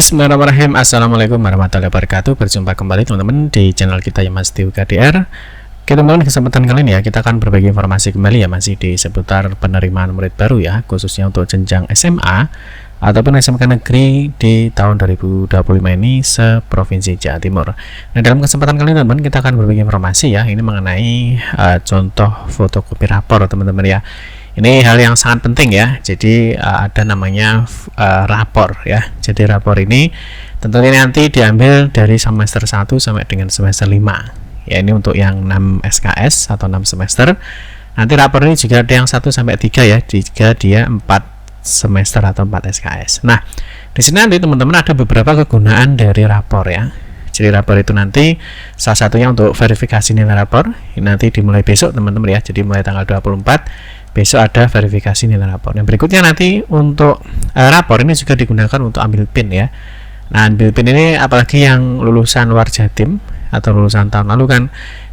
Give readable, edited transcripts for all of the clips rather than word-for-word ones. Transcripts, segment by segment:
Bismillahirrahmanirrahim. Assalamualaikum warahmatullahi wabarakatuh. Berjumpa kembali teman-teman di channel kita ya, Mas Tiu KDR. Oke teman-teman, di kesempatan kali ini ya kita akan berbagi informasi kembali ya, masih di seputar penerimaan murid baru ya, khususnya untuk jenjang SMA ataupun SMK negeri di tahun 2025 ini seprovinsi Jawa Timur. Nah, dalam kesempatan kali ini teman-teman kita akan berbagi informasi ya, ini mengenai contoh fotokopi rapor teman-teman ya. Ini hal yang sangat penting ya. Jadi ada namanya rapor ya. Jadi rapor ini tentunya nanti diambil dari semester 1 sampai dengan semester 5. Ya, ini untuk yang 6 SKS atau 6 semester. Nanti rapor ini juga ada yang 1 sampai 3 ya, jika dia 4 semester atau 4 SKS. Nah, di sini nanti teman-teman ada beberapa kegunaan dari rapor ya. Jadi rapor itu nanti salah satunya untuk verifikasi nilai rapor. Ini nanti dimulai besok teman-teman ya. Jadi mulai tanggal 24 besok ada verifikasi nilai rapor. Yang berikutnya nanti untuk rapor ini juga digunakan untuk ambil PIN ya. Nah, ambil PIN ini apalagi yang lulusan luar Jatim atau lulusan tahun lalu kan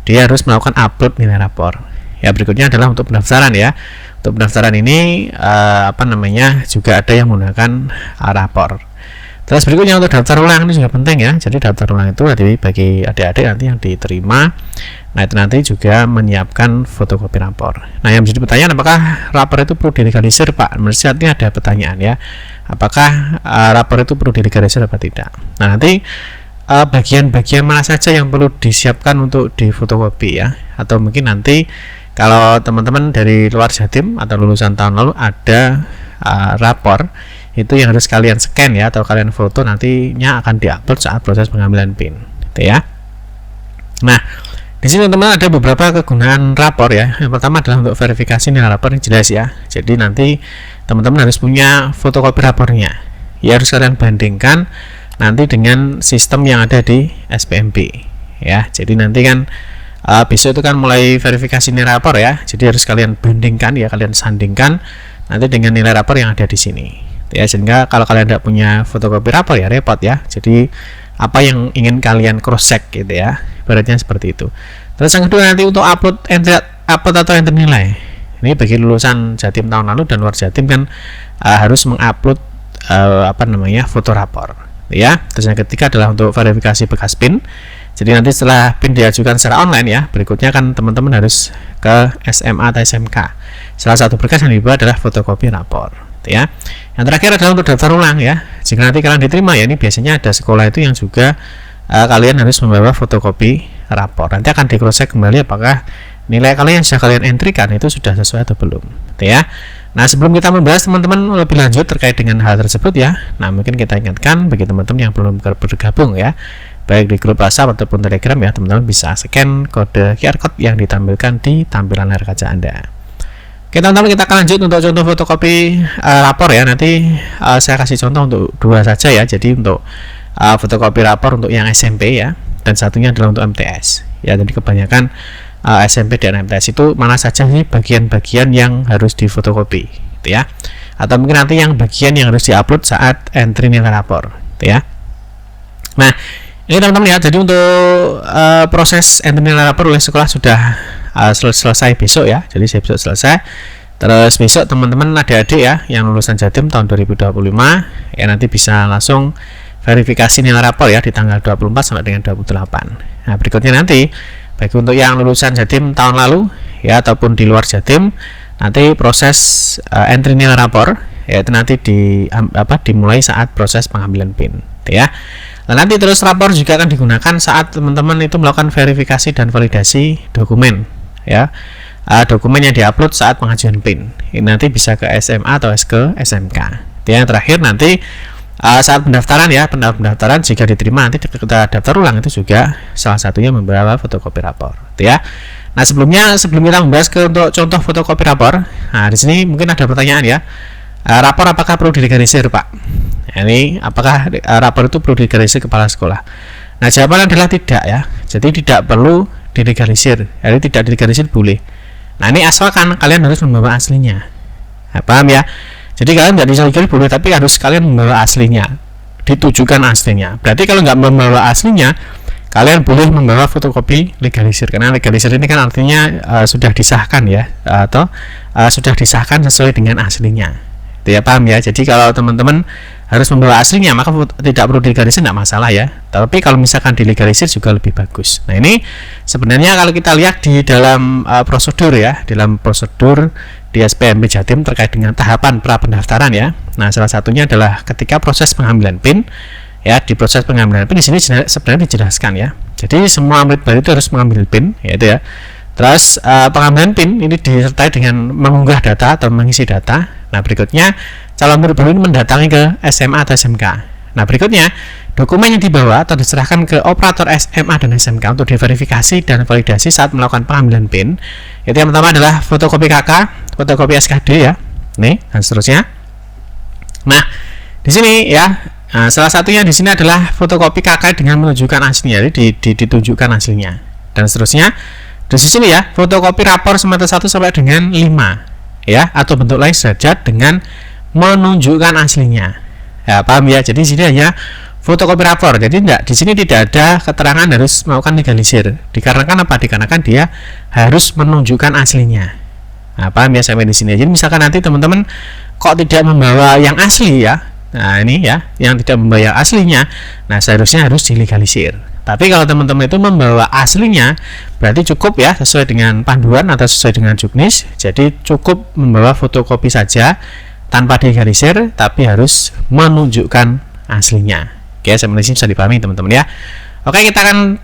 dia harus melakukan upload nilai rapor. Ya, berikutnya adalah untuk pendaftaran ya. Untuk pendaftaran ini juga ada yang menggunakan rapor. Terus berikutnya untuk daftar ulang ini juga penting ya. Jadi daftar ulang itu bagi adik-adik nanti yang diterima. Nah, itu nanti juga menyiapkan fotokopi rapor. Nah, yang menjadi pertanyaan, apakah rapor itu perlu dilegalisir, Pak? Menurut saya ini ada pertanyaan ya. Apakah rapor itu perlu dilegalisir atau tidak? Nah, nanti bagian-bagian mana saja yang perlu disiapkan untuk difotokopi ya? Atau mungkin nanti kalau teman-teman dari luar Jatim atau lulusan tahun lalu ada rapor itu yang harus kalian scan ya, atau kalian foto, nantinya akan diupload saat proses pengambilan PIN gitu ya. Nah, di sini teman-teman ada beberapa kegunaan rapor ya. Yang pertama adalah untuk verifikasi nilai rapor, yang jelas ya. Jadi nanti teman-teman harus punya fotokopi rapornya ya, harus kalian bandingkan nanti dengan sistem yang ada di SPMB ya. Jadi nanti kan besok itu kan mulai verifikasi nilai rapor ya. Jadi harus kalian bandingkan ya, kalian sandingkan nanti dengan nilai rapor yang ada di sini ya, sehingga kalau kalian tidak punya fotokopi rapor ya repot ya. Jadi apa yang ingin kalian cross check gitu ya, ibaratnya seperti itu. Terus yang kedua nanti untuk upload atau enter nilai, ini bagi lulusan Jatim tahun lalu dan luar Jatim kan harus mengupload foto rapor ya. Terus yang ketiga adalah untuk verifikasi bekas PIN. Jadi nanti setelah PIN diajukan secara online ya, berikutnya kan teman-teman harus ke SMA atau SMK. Salah satu berkas yang dibawa adalah fotokopi rapor ya. Yang terakhir adalah untuk daftar ulang ya. Jika nanti kalian diterima ya, ini biasanya ada sekolah itu yang juga kalian harus membawa fotokopi rapor. Nanti akan di cross check kembali apakah nilai kalian yang sudah kalian entrikan itu sudah sesuai atau belum gitu ya. Nah, sebelum kita membahas teman-teman lebih lanjut terkait dengan hal tersebut ya, nah mungkin kita ingatkan bagi teman-teman yang belum bergabung ya, baik di grup WhatsApp ataupun Telegram ya, teman-teman bisa scan kode QR code yang ditampilkan di tampilan layar kaca Anda. Oke teman-teman, kita akan lanjut untuk contoh fotokopi rapor ya. Nanti saya kasih contoh untuk dua saja ya. Jadi untuk fotokopi rapor untuk yang SMP ya, dan satunya adalah untuk MTS ya. Jadi kebanyakan SMP dan MTS itu mana saja sih bagian-bagian yang harus difotokopi gitu ya, atau mungkin nanti yang bagian yang harus diupload saat entry nilai rapor gitu ya. Nah, ini teman-teman ya, jadi untuk proses entry nilai rapor oleh sekolah sudah selesai besok ya. Jadi besok selesai. Terus besok teman-teman adik-adik ya yang lulusan Jatim tahun 2025 ya, nanti bisa langsung verifikasi nilai rapor ya di tanggal 24 sampai dengan 28. Nah, berikutnya nanti bagi untuk yang lulusan Jatim tahun lalu ya ataupun di luar Jatim, nanti proses entry nilai rapor ya itu nanti dimulai saat proses pengambilan PIN ya. Nah, nanti terus rapor juga akan digunakan saat teman-teman itu melakukan verifikasi dan validasi dokumen ya. Dokumen yang diupload saat pengajuan PIN ini nanti bisa ke SMA atau ke SMK. Yang terakhir nanti saat pendaftaran ya, pendaftaran jika diterima nanti kita daftar ulang itu juga salah satunya membawa fotokopi rapor ya. Nah, sebelum kita membahas untuk contoh fotokopi rapor, nah di sini mungkin ada pertanyaan ya, rapor apakah perlu dilegalisir, Pak? Ini apakah rapor itu perlu dilegalisir kepala sekolah? Nah, jawabannya adalah tidak ya. Jadi tidak perlu dilegalisir. Jadi tidak dilegalisir boleh. Nah, ini asalkan kalian harus membawa aslinya. Nah, paham ya? Jadi kalian tidak dilegalisir boleh, tapi harus kalian membawa aslinya, ditujukan aslinya. Berarti kalau nggak membawa aslinya, kalian boleh membawa fotokopi legalisir, karena legalisir ini kan artinya sudah disahkan ya, atau sudah disahkan sesuai dengan aslinya. Itu ya, paham ya? Jadi kalau teman-teman harus membawa aslinya, maka tidak perlu dilegalisir, tidak masalah ya. Tapi kalau misalkan dilegalisir juga lebih bagus. Nah, ini sebenarnya kalau kita lihat di dalam prosedur ya, dalam prosedur di SPMB Jatim terkait dengan tahapan pra pendaftaran ya. Nah, salah satunya adalah ketika proses pengambilan PIN ya. Di proses pengambilan PIN di sini sebenarnya dijelaskan ya. Jadi semua murid baru itu harus mengambil PIN ya itu ya. Terus pengambilan PIN ini disertai dengan mengunggah data atau mengisi data. Nah, berikutnya calon murid baru ini mendatangi ke SMA atau SMK. Nah, berikutnya dokumen yang dibawa atau diserahkan ke operator SMA dan SMK untuk diverifikasi dan validasi saat melakukan pengambilan PIN. Itu yang pertama adalah fotokopi KK, fotokopi SKD ya. Nih, dan seterusnya. Nah, di sini ya, salah satunya di sini adalah fotokopi KK dengan menunjukkan aslinya, jadi ditunjukkan aslinya. Dan seterusnya. Di sini ya, fotokopi rapor semester 1 sampai dengan 5 ya, atau bentuk lain sederajat dengan menunjukkan aslinya. Ya, paham ya? Jadi di sini hanya fotokopi rapor. Jadi di sini tidak ada keterangan harus melakukan legalisir. Dikarenakan apa? Dikarenakan dia harus menunjukkan aslinya. Nah, paham ya sampai di sini. Jadi misalkan nanti teman-teman kok tidak membawa yang asli ya. Nah, ini ya, yang tidak membawa yang aslinya. Nah, seharusnya harus dilegalisir. Tapi kalau teman-teman itu membawa aslinya, berarti cukup ya sesuai dengan panduan atau sesuai dengan juknis. Jadi cukup membawa fotokopi saja tanpa dilegalisir, tapi harus menunjukkan aslinya. Oke, sampai sini bisa dipahami teman-teman ya. Oke, kita akan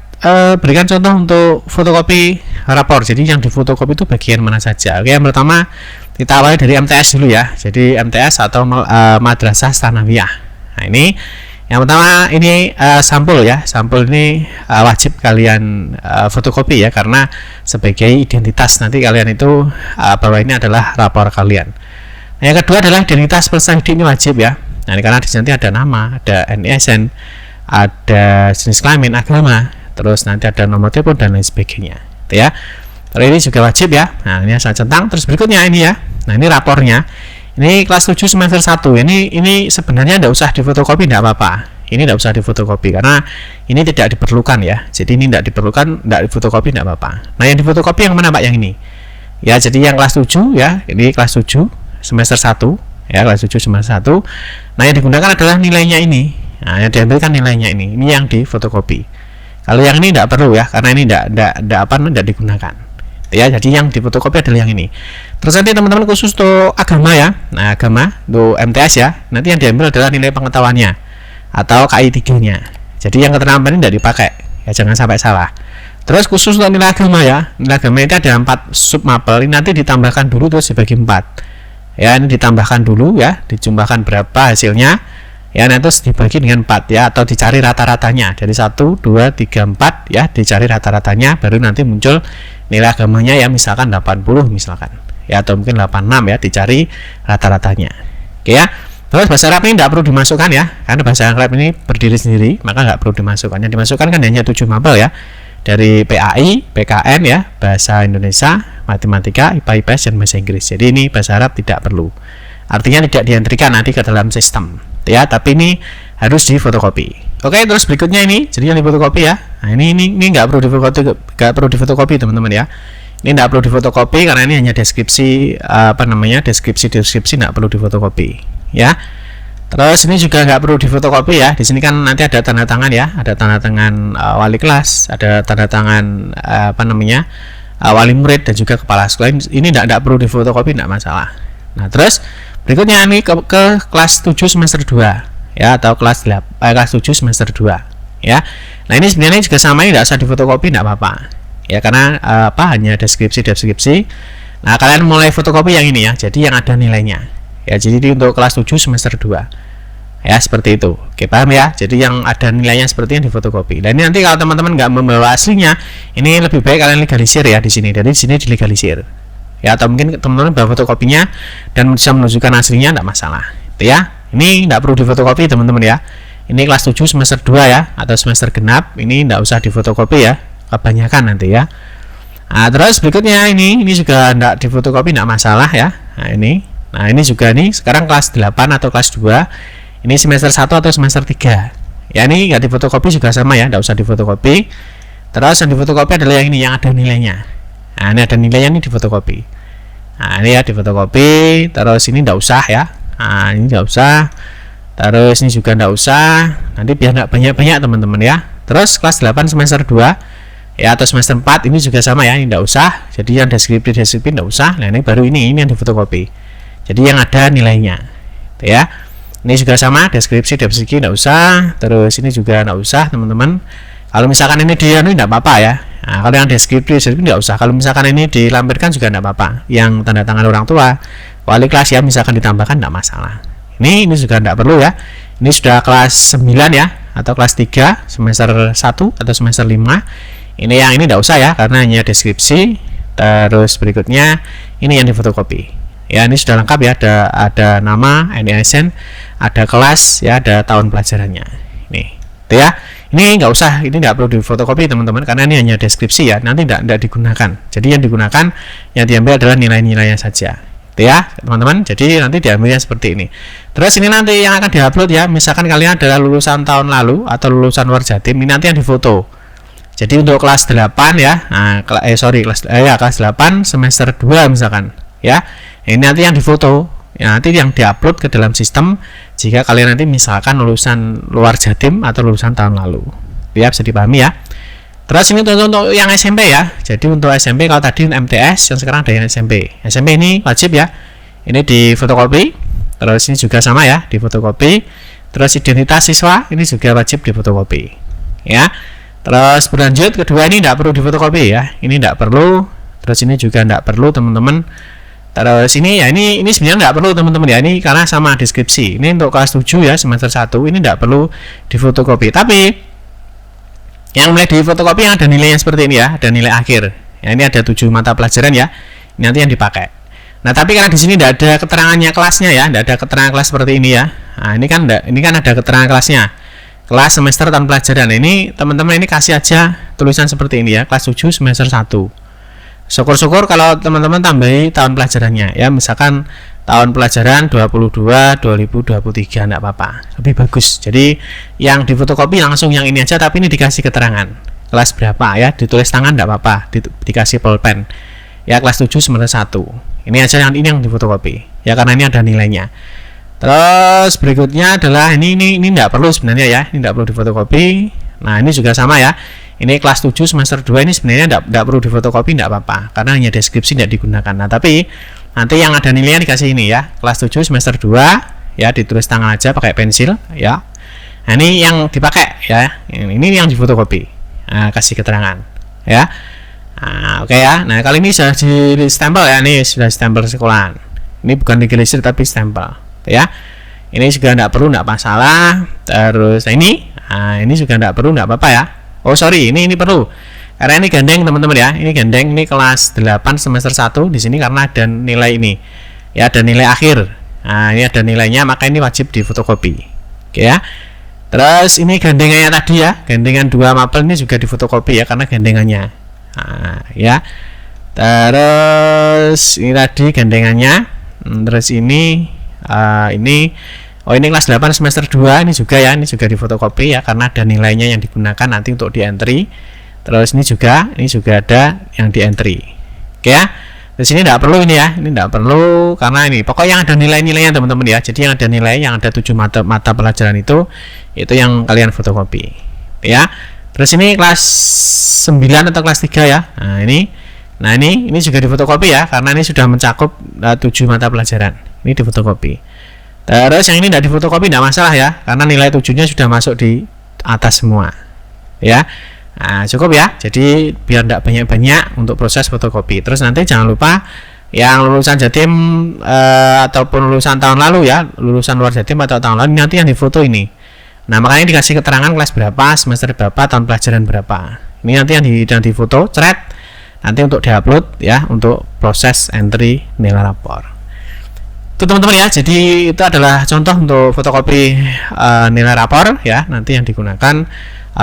berikan contoh untuk fotokopi rapor. Jadi yang difotokopi itu bagian mana saja. Oke, yang pertama kita awali dari MTS dulu ya. Jadi MTS atau Madrasah Tsanawiyah. Nah, ini yang pertama ini sampul ya. Sampul ini wajib kalian fotokopi ya, karena sebagai identitas nanti kalian itu bahwa ini adalah rapor kalian. Nah, yang kedua adalah identitas peserta didik ini wajib ya. Nah, ini karena di sini nanti ada nama, ada NISN, ada jenis kelamin, agama, terus nanti ada nomor telepon dan lain sebagainya. Gitu ya. Terus ini juga wajib ya. Nah, ini saya centang. Terus berikutnya ini ya. Nah, ini rapornya. Ini kelas 7 semester 1. Ini sebenarnya tidak usah difotokopi, tidak apa-apa. Ini tidak usah difotokopi karena ini tidak diperlukan ya. Jadi ini tidak diperlukan, tidak difotokopi, tidak apa-apa. Nah, yang difotokopi yang mana Pak? Yang ini. Ya, jadi yang kelas 7 ya. Ini kelas 7 semester 1 ya, kelas 7 semester 1. Nah, yang digunakan adalah nilainya ini. Nah, yang diambilkan nilainya ini. Ini yang difotokopi. Kalau yang ini tidak perlu ya, karena ini tidak digunakan. Ya, jadi yang difotokopi adalah yang ini. Terus nanti teman-teman khusus untuk agama ya. Nah, agama untuk MTS ya. Nanti yang diambil adalah nilai pengetahuannya atau KI 3-nya. Jadi yang keterangan ini tidak dipakai. Ya, jangan sampai salah. Terus khusus untuk nilai agama ya. Nilai agama ini ada 4 submapel. Ini nanti ditambahkan dulu terus dibagi 4. Ya, ini ditambahkan dulu ya, dijumlahkan berapa hasilnya. Ya, nanti terus dibagi dengan 4 ya, atau dicari rata-ratanya dari 1, 2, 3, 4 ya, dicari rata-ratanya, baru nanti muncul nilai agamanya ya, misalkan 80 misalkan ya, atau mungkin 86 ya, dicari rata-ratanya. Oke ya. Terus bahasa Arab ini tidak perlu dimasukkan ya, karena bahasa Arab ini berdiri sendiri, maka nggak perlu dimasukkan. Yang dimasukkan kan hanya 7 mapel ya, dari PAI, PKN ya, bahasa Indonesia, matematika, IPA, IPS, dan bahasa Inggris. Jadi ini bahasa Arab tidak perlu. Artinya tidak diantrikan nanti ke dalam sistem ya, tapi ini harus difotokopi. Oke, terus berikutnya ini, jadi yang difotokopi ya. Nah, ini nggak perlu difotokopi teman-teman ya. Ini nggak perlu difotokopi karena ini hanya deskripsi deskripsi nggak perlu difotokopi ya. Terus ini juga nggak perlu difotokopi ya. Di sini kan nanti ada tanda tangan ya, ada tanda tangan wali kelas, ada tanda tangan wali murid dan juga kepala sekolah. Ini nggak perlu difotokopi, nggak masalah. Nah, terus berikutnya ini ke kelas 7 semester 2 ya, atau kelas 7 semester 2 ya. Nah, ini sebenarnya juga sama, ini tidak usah difotokopi, tidak apa-apa ya, karena hanya deskripsi. Nah, kalian mulai fotokopi yang ini ya, jadi yang ada nilainya ya. Jadi ini untuk kelas 7 semester 2 ya, seperti itu. Oke, paham ya? Jadi yang ada nilainya seperti yang difotokopi. Dan ini nanti kalau teman-teman nggak membawa aslinya, ini lebih baik kalian legalisir ya di sini. Dari sini dilegalisir ya, atau mungkin teman-teman bawa fotokopinya dan bisa menunjukkan aslinya, tidak masalah itu ya. Ini tidak perlu difotokopi teman-teman ya. Ini kelas 7 semester 2 ya, atau semester genap. Ini tidak usah difotokopi ya, kebanyakan nanti ya. Nah, terus berikutnya ini juga tidak difotokopi, tidak masalah ya. Nah, ini juga nih sekarang kelas 8 atau kelas 2. Ini semester 1 atau semester 3 ya, ini nggak difotokopi juga sama ya, tidak usah difotokopi. Terus yang difotokopi adalah yang ini, yang ada nilainya. Nah, ini ada nilainya, ini difotokopi. Nah, ini ya difotokopi. Terus ini tidak usah ya. Nah, ini tidak usah. Terus ini juga enggak usah, nanti biar enggak banyak-banyak teman-teman ya. Terus kelas 8 semester 2 ya atau semester 4 ini juga sama ya, ini enggak usah. Jadi yang deskripsi enggak usah. Nah, ini baru ini yang difotokopi. Jadi yang ada nilainya. Gitu ya. Ini juga sama, deskripsi enggak usah. Terus ini juga enggak usah, teman-teman. Kalau misalkan ini dia ini enggak apa-apa ya. Nah, kalau yang deskripsi enggak usah. Kalau misalkan ini dilampirkan juga enggak apa-apa. Yang tanda tangan orang tua, wali kelas ya, misalkan ditambahkan enggak masalah. Ini juga enggak perlu ya. Ini sudah kelas 9 ya, atau kelas 3 semester 1 atau semester 5. Ini yang ini enggak usah ya, karena hanya deskripsi. Terus berikutnya ini yang difotokopi. Ya, ini sudah lengkap ya, ada nama, NISN, ada kelas ya, ada tahun pelajarannya. Ini, itu ya. Ini nggak usah, ini nggak perlu difotokopi teman-teman, karena ini hanya deskripsi ya, nanti nggak digunakan. Jadi yang digunakan, yang diambil adalah nilai-nilainya saja. Itu ya teman-teman, jadi nanti diambilnya seperti ini. Terus ini nanti yang akan diupload ya, misalkan kalian adalah lulusan tahun lalu atau lulusan luar Jatim, ini nanti yang difoto. Jadi untuk kelas 8 ya, kelas 8 semester 2 misalkan ya, ini nanti yang difoto ya, nanti yang diupload ke dalam sistem jika kalian nanti misalkan lulusan luar Jatim atau lulusan tahun lalu ya, bisa dipahami ya. Terus ini untuk yang SMP ya, jadi untuk SMP kalau tadi MTS, yang sekarang ada yang SMP ini wajib ya, ini di fotokopi. Terus ini juga sama ya, di fotokopi. Terus identitas siswa ini juga wajib di fotokopi ya. Terus berlanjut kedua ini tidak perlu difotokopi ya, ini tidak perlu. Terus ini juga tidak perlu teman-teman. Terus ini ya, ini sebenarnya tidak perlu teman-teman ya, ini karena sama deskripsi. Ini untuk kelas 7 ya, semester 1 ini tidak perlu difotokopi. Tapi yang mulai difotokopi yang ada nilainya seperti ini ya, ada nilai akhir. Ya, ini ada 7 mata pelajaran ya. Ini nanti yang dipakai. Nah, tapi karena di sini tidak ada keterangannya kelasnya ya, tidak ada keterangan kelas seperti ini ya. Nah, ini kan ada keterangan kelasnya. Kelas semester tahun pelajaran. Ini teman-teman ini kasih aja tulisan seperti ini ya, kelas 7 semester 1. Syukur-syukur kalau teman-teman tambahi tahun pelajarannya ya, misalkan tahun pelajaran 2023 enggak apa-apa, lebih bagus. Jadi yang difotokopi langsung yang ini aja, tapi ini dikasih keterangan kelas berapa ya, ditulis tangan enggak apa-apa, dikasih pulpen ya, kelas 7 semester 1. Ini aja yang difotokopi ya, karena ini ada nilainya. Terus berikutnya adalah ini enggak perlu sebenarnya ya, ini enggak perlu difotokopi. Nah, ini juga sama ya. Ini kelas 7 semester 2 ini sebenarnya enggak perlu difotokopi, enggak apa-apa, karena hanya deskripsi enggak digunakan. Nah, tapi nanti yang ada nilainya dikasih ini ya, kelas 7 semester 2 ya, ditulis tangan aja pakai pensil ya. Nah, ini yang dipakai ya, ini yang difotokopi. Nah, kasih keterangan ya. Nah, oke ya. Nah, kali ini sudah di stempel ya, ini sudah stempel sekolahan. Ini bukan digelisir tapi stempel ya. Ini juga enggak perlu, enggak masalah. Terus ini juga enggak perlu, enggak apa-apa ya. Oh sorry, ini perlu, karena ini gandeng teman-teman ya, ini gandeng, ini kelas 8 semester 1 di sini karena ada nilai ini ya, ada nilai akhir. Nah, ini ada nilainya, maka ini wajib difotokopi. Oke ya. Terus ini gandengannya tadi ya, gandengan 2 mapel ini juga difotokopi ya, karena gandengannya. Nah, ya. Terus ini tadi gandengannya. Terus ini ini kelas 8 semester 2 ini juga ya, ini juga difotokopi ya, karena ada nilainya yang digunakan nanti untuk di entry. Terus ini juga ada yang di entry. Oke ya. Di sini tidak perlu ini ya, ini tidak perlu karena ini pokoknya yang ada nilai-nilainya teman-teman ya. Jadi yang ada nilai, yang ada 7 mata pelajaran itu yang kalian fotokopi ya. Terus ini kelas 9 atau kelas 3 ya. Nah, ini juga difotokopi ya, karena ini sudah mencakup 7 mata pelajaran. Ini difotokopi. Terus yang ini tidak difotokopi tidak masalah ya, karena nilai 7-nya sudah masuk di atas semua ya. Nah, cukup ya, jadi biar tidak banyak-banyak untuk proses fotokopi. Terus nanti jangan lupa yang lulusan Jatim ataupun lulusan tahun lalu ya, lulusan luar Jatim atau tahun lalu, nanti yang difoto ini. Nah, makanya dikasih keterangan kelas berapa, semester berapa, tahun pelajaran berapa. Ini nanti yang difoto, thread nanti untuk diupload ya, untuk proses entry nilai rapor. Itu teman-teman ya, jadi itu adalah contoh untuk fotokopi nilai rapor ya, nanti yang digunakan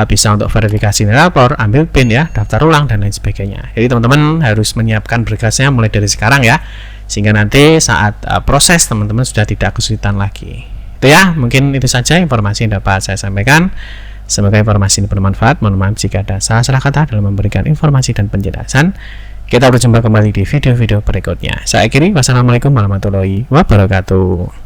bisa untuk verifikasi nilai rapor, ambil PIN ya, daftar ulang dan lain sebagainya. Jadi teman-teman harus menyiapkan berkasnya mulai dari sekarang ya, sehingga nanti saat proses teman-teman sudah tidak kesulitan lagi. Itu ya, mungkin itu saja informasi yang dapat saya sampaikan. Semoga informasi ini bermanfaat. Mohon maaf jika ada salah kata dalam memberikan informasi dan penjelasan. Kita berjumpa kembali di video-video berikutnya. Saya akhiri, wassalamualaikum warahmatullahi wabarakatuh.